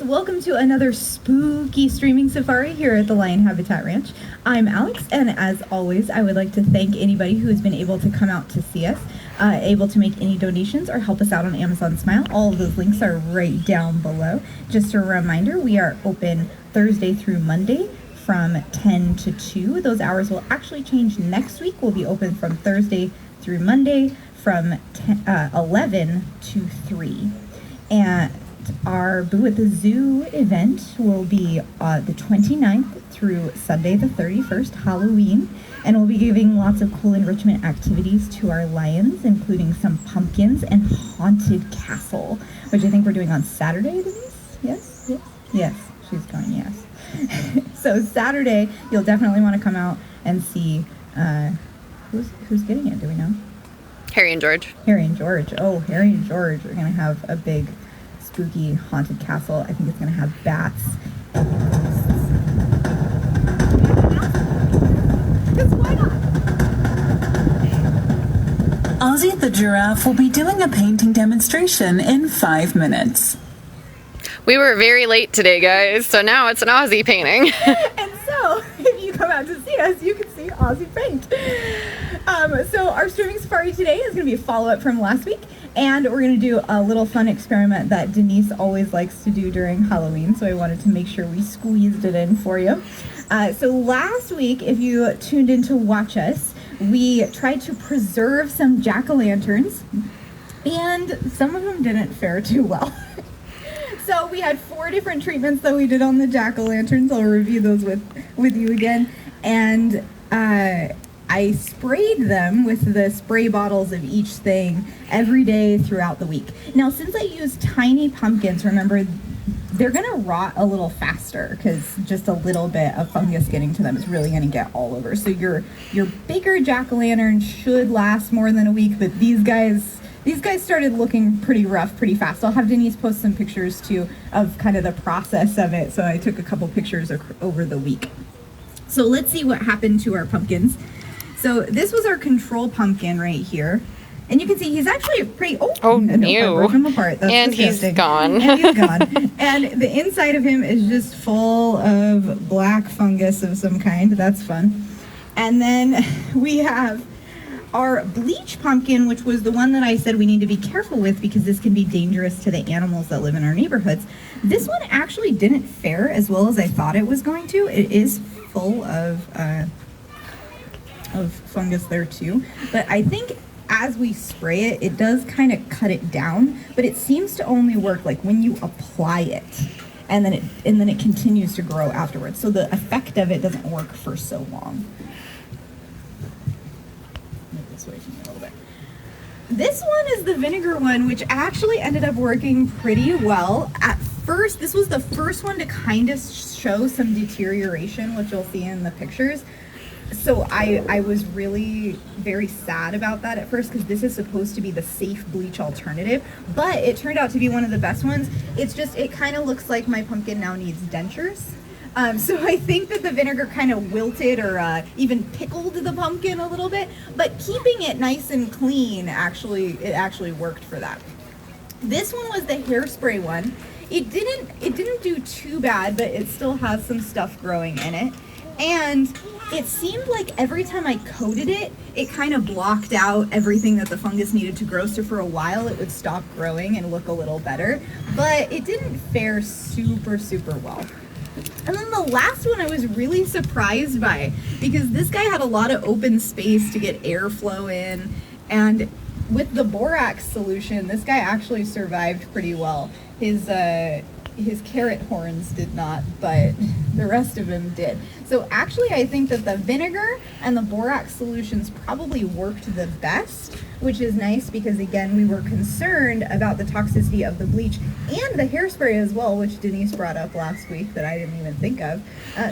welcome to another spooky streaming safari here at the Lion Habitat Ranch. I'm Alex, and as always, I would like to thank anybody who has been able to come out to see us, able to make any donations or help us out on Amazon Smile. All of those links are right down below. Just a reminder, we are open Thursday through Monday from 10 to 2. Those hours will actually change next week. We'll be open from Thursday through Monday from 11 to 3. And our Boo at the Zoo event will be the 29th through Sunday the 31st, Halloween, and we'll be giving lots of cool enrichment activities to our lions, including some pumpkins and haunted castle, which I think we're doing on Saturday, Denise? Yes, she's going, yes. So Saturday, you'll definitely want to come out and see who's getting it, do we know? Harry and George. Harry and George. Oh, Harry and George are going to have a big spooky haunted castle. I think it's going to have bats. Because why not? Ozzy the giraffe will be doing a painting demonstration in 5 minutes. We were very late today, guys, so now it's an Ozzy painting. And so, if you come out to see us, you can see Ozzy paint. So our streaming safari today is going to be a follow-up from last week. And we're going to do a little fun experiment that Denise always likes to do during Halloween, so I wanted to make sure we squeezed it in for you. So last week, if you tuned in to watch us, we tried to preserve some jack-o'-lanterns, and some of them didn't fare too well. So we had 4 different treatments that we did on the jack-o'-lanterns. I'll review those with you again. And I sprayed them with the spray bottles of each thing every day throughout the week. Now, since I use tiny pumpkins, remember, they're going to rot a little faster because just a little bit of fungus getting to them is really going to get all over. So your bigger jack-o'-lantern should last more than a week, but these guys started looking pretty rough pretty fast. I'll have Denise post some pictures too of kind of the process of it. So I took a couple pictures over the week. So let's see what happened to our pumpkins. So this was our control pumpkin right here. And you can see he's actually pretty... Oh no, I broke him apart. That's and disgusting. He's gone. And he's gone. And the inside of him is just full of black fungus of some kind. That's fun. And then we have our bleach pumpkin, which was the one that I said we need to be careful with because this can be dangerous to the animals that live in our neighborhoods. This one actually didn't fare as well as I thought it was going to. It is full of fungus there too, but I think as we spray it, it does kind of cut it down, but it seems to only work like when you apply it, and then it continues to grow afterwards. So the effect of it doesn't work for so long. Move this way from me a little bit. This one is the vinegar one, which actually ended up working pretty well. At first, this was the first one to kind of show some deterioration, which you'll see in the pictures. So I was really very sad about that at first because this is supposed to be the safe bleach alternative, but it turned out to be one of the best ones. It's just, it kind of looks like my pumpkin now needs dentures. So I think that the vinegar kind of wilted or even pickled the pumpkin a little bit, but keeping it nice and clean, it actually worked for that. This one was the hairspray one. It didn't do too bad, but it still has some stuff growing in it. And it seemed like every time I coated it, it kind of blocked out everything that the fungus needed to grow. So for a while, it would stop growing and look a little better. But it didn't fare super, super well. And then the last one I was really surprised by because this guy had a lot of open space to get airflow in. And with the borax solution, this guy actually survived pretty well. His carrot horns did not, but the rest of him did. So actually, I think that the vinegar and the borax solutions probably worked the best, which is nice because, again, we were concerned about the toxicity of the bleach and the hairspray as well, which Denise brought up last week that I didn't even think of.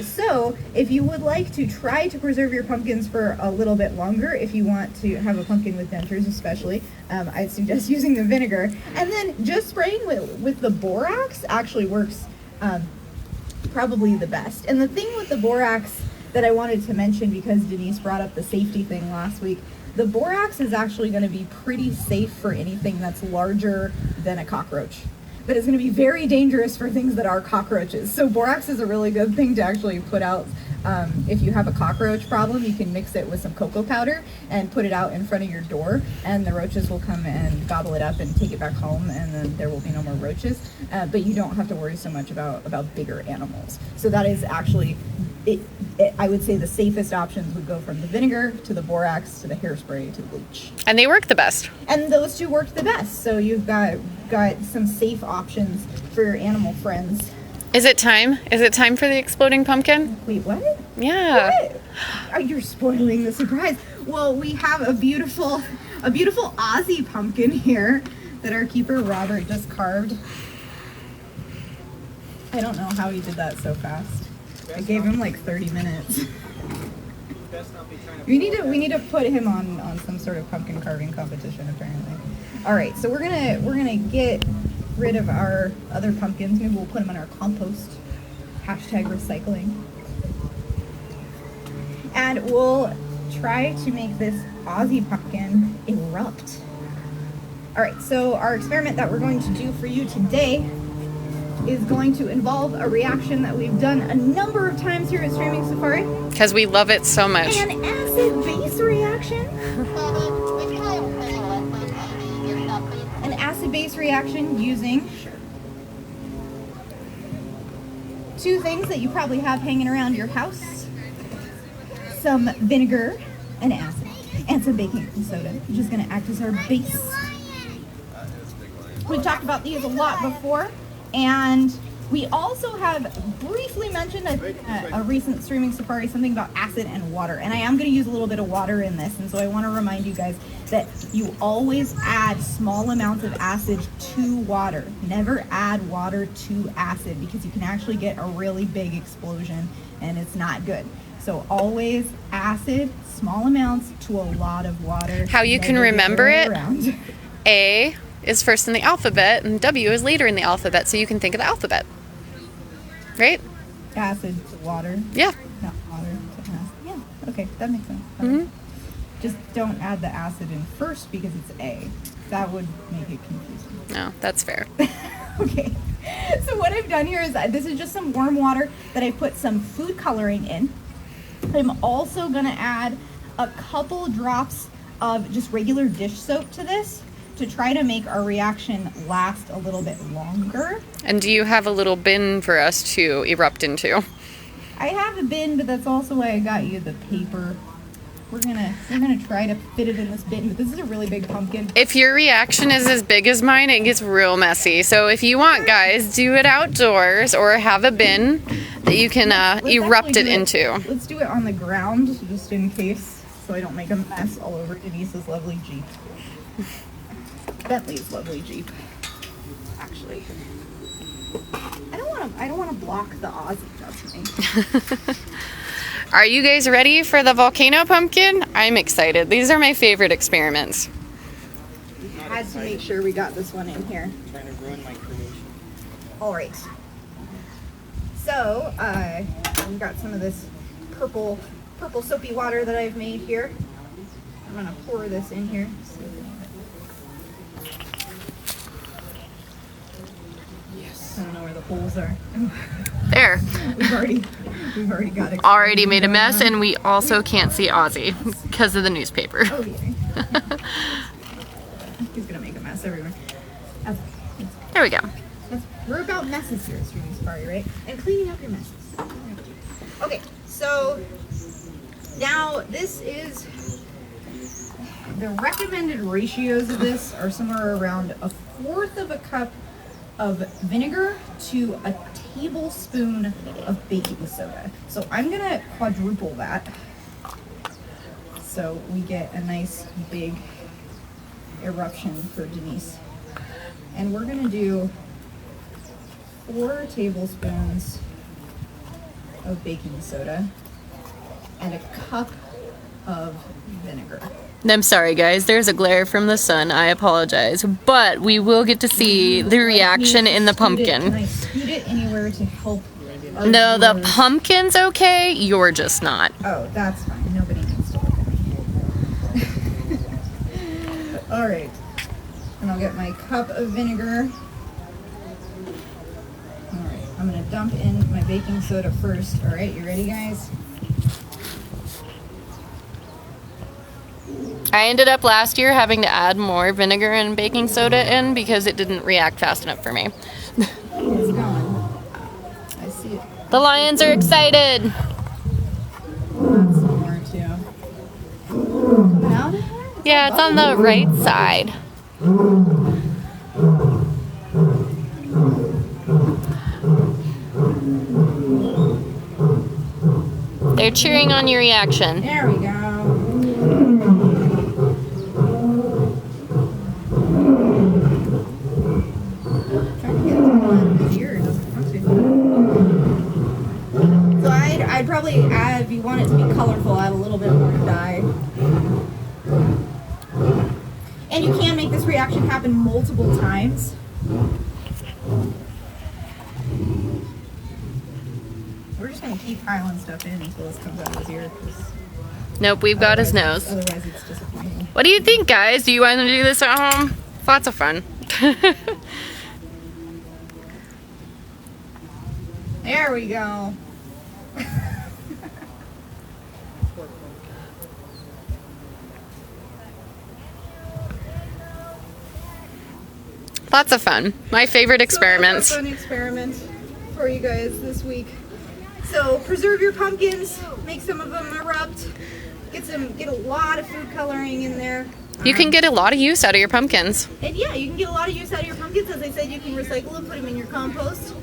So if you would like to try to preserve your pumpkins for a little bit longer, if you want to have a pumpkin with dentures especially, I'd suggest using the vinegar. And then just spraying with the borax actually works probably the best. And the thing with the borax that I wanted to mention, because Denise brought up the safety thing last week, the borax is actually going to be pretty safe for anything that's larger than a cockroach. but it's going to be very dangerous for things that are cockroaches. So borax is a really good thing to actually put out. If you have a cockroach problem, you can mix it with some cocoa powder and put it out in front of your door, and the roaches will come and gobble it up and take it back home, and then there will be no more roaches. But you don't have to worry so much about bigger animals. So that is actually, I would say the safest options would go from the vinegar to the borax to the hairspray to the bleach. And they work the best. And those two worked the best. So you've got some safe options for your animal friends. Is it time? Is it time for the exploding pumpkin? Wait, what? Yeah. What? Oh, you're spoiling the surprise. Well, we have a beautiful Aussie pumpkin here that our keeper Robert just carved. I don't know how he did that so fast. I gave him like 30 minutes. We need to put him on some sort of pumpkin carving competition apparently. All right, so we're gonna get rid of our other pumpkins. Maybe we'll put them in our compost. #recycling. And we'll try to make this Aussie pumpkin erupt. All right, so our experiment that we're going to do for you today is going to involve a reaction that we've done a number of times here at Streaming Safari. Because we love it so much. An acid-base reaction. An acid-base reaction using two things that you probably have hanging around your house. Some vinegar and acid. And some baking soda, which is going to act as our base. We've talked about these a lot before. And we also have briefly mentioned a recent Streaming Safari something about acid and water. And I am going to use a little bit of water in this. And so I want to remind you guys that you always add small amounts of acid to water. Never add water to acid because you can actually get a really big explosion and it's not good. So always acid, small amounts to a lot of water. How you can remember it? A is first in the alphabet and W is later in the alphabet, so you can think of the alphabet. Right? Acid to water. Yeah. Not water to acid. Yeah, okay, that makes sense. Mm-hmm. Just don't add the acid in first because it's A. That would make it confusing. No, that's fair. Okay, so what I've done here is this is just some warm water that I put some food coloring in. I'm also gonna add a couple drops of just regular dish soap to this to try to make our reaction last a little bit longer. And do you have a little bin for us to erupt into? I have a bin, but that's also why I got you the paper. We're gonna try to fit it in this bin, but this is a really big pumpkin. If your reaction is as big as mine, it gets real messy. So if you want, guys, do it outdoors or have a bin that you can Let's erupt actually it into. Let's do it on the ground, just in case, so I don't make a mess all over Denise's lovely Jeep. Bentley's lovely Jeep, actually. I don't want to block the Aussie, trust me. Are you guys ready for the volcano pumpkin? I'm excited. These are my favorite experiments. We had to make sure we got this one in here. Trying to ruin my creation. All right. So, we've got some of this purple soapy water that I've made here. I'm gonna pour this in here. I don't know where the holes are. There. We've already got it. Already made a mess, and we also can't see Ozzy because of the newspaper. Oh, yeah. He's gonna make a mess everywhere. There we go. We're about messes here at Streaming Safari, right? And cleaning up your messes. Okay, so now this is the recommended ratios of this are somewhere around 1/4 of a cup of vinegar to a tablespoon of baking soda. So I'm gonna quadruple that so we get a nice big eruption for Denise. And we're gonna do 4 tablespoons of baking soda and a cup of vinegar. I'm sorry, guys. There's a glare from the sun. I apologize. But we will get to see the reaction in the pumpkin. Can I scoot it anywhere to help? No, the pumpkin's okay. You're just not. Oh, that's fine. Nobody needs to look at me. All right. And I'll get my cup of vinegar. I'm gonna dump in my baking soda first. All right, you ready, guys? I ended up last year having to add more vinegar and baking soda in because it didn't react fast enough for me. It's going. I see it. The lions are excited. Some more too. Coming out of there? Yeah, it's on the right side. They're cheering on your reaction. There we go. Trying to get the one here. It doesn't want to. So I'd probably add, if you want it to be colorful, add a little bit more dye. And you can make this reaction happen multiple times. We're just gonna keep piling stuff in until this comes out of his ear. Nope, we've got his nose. Otherwise, it's disappointing. What do you think, guys? Do you want to do this at home? Lots of fun. There we go. Lots of fun. My favorite experiments. So, fun experiment for you guys this week. So preserve your pumpkins, make some of them erupt, get a lot of food coloring in there. You can get a lot of use out of your pumpkins. And yeah, you can get a lot of use out of your pumpkins. As I said, you can recycle them, put them in your compost.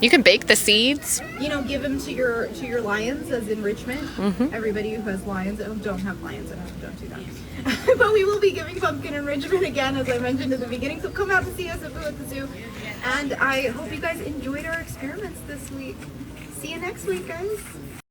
You can bake the seeds. You know, give them to your lions as enrichment. Mm-hmm. Everybody who has lions, don't have lions, don't do that. But we will be giving pumpkin enrichment again, as I mentioned at the beginning. So come out to see us at the zoo. And I hope you guys enjoyed our experiments this week. See you next week, guys.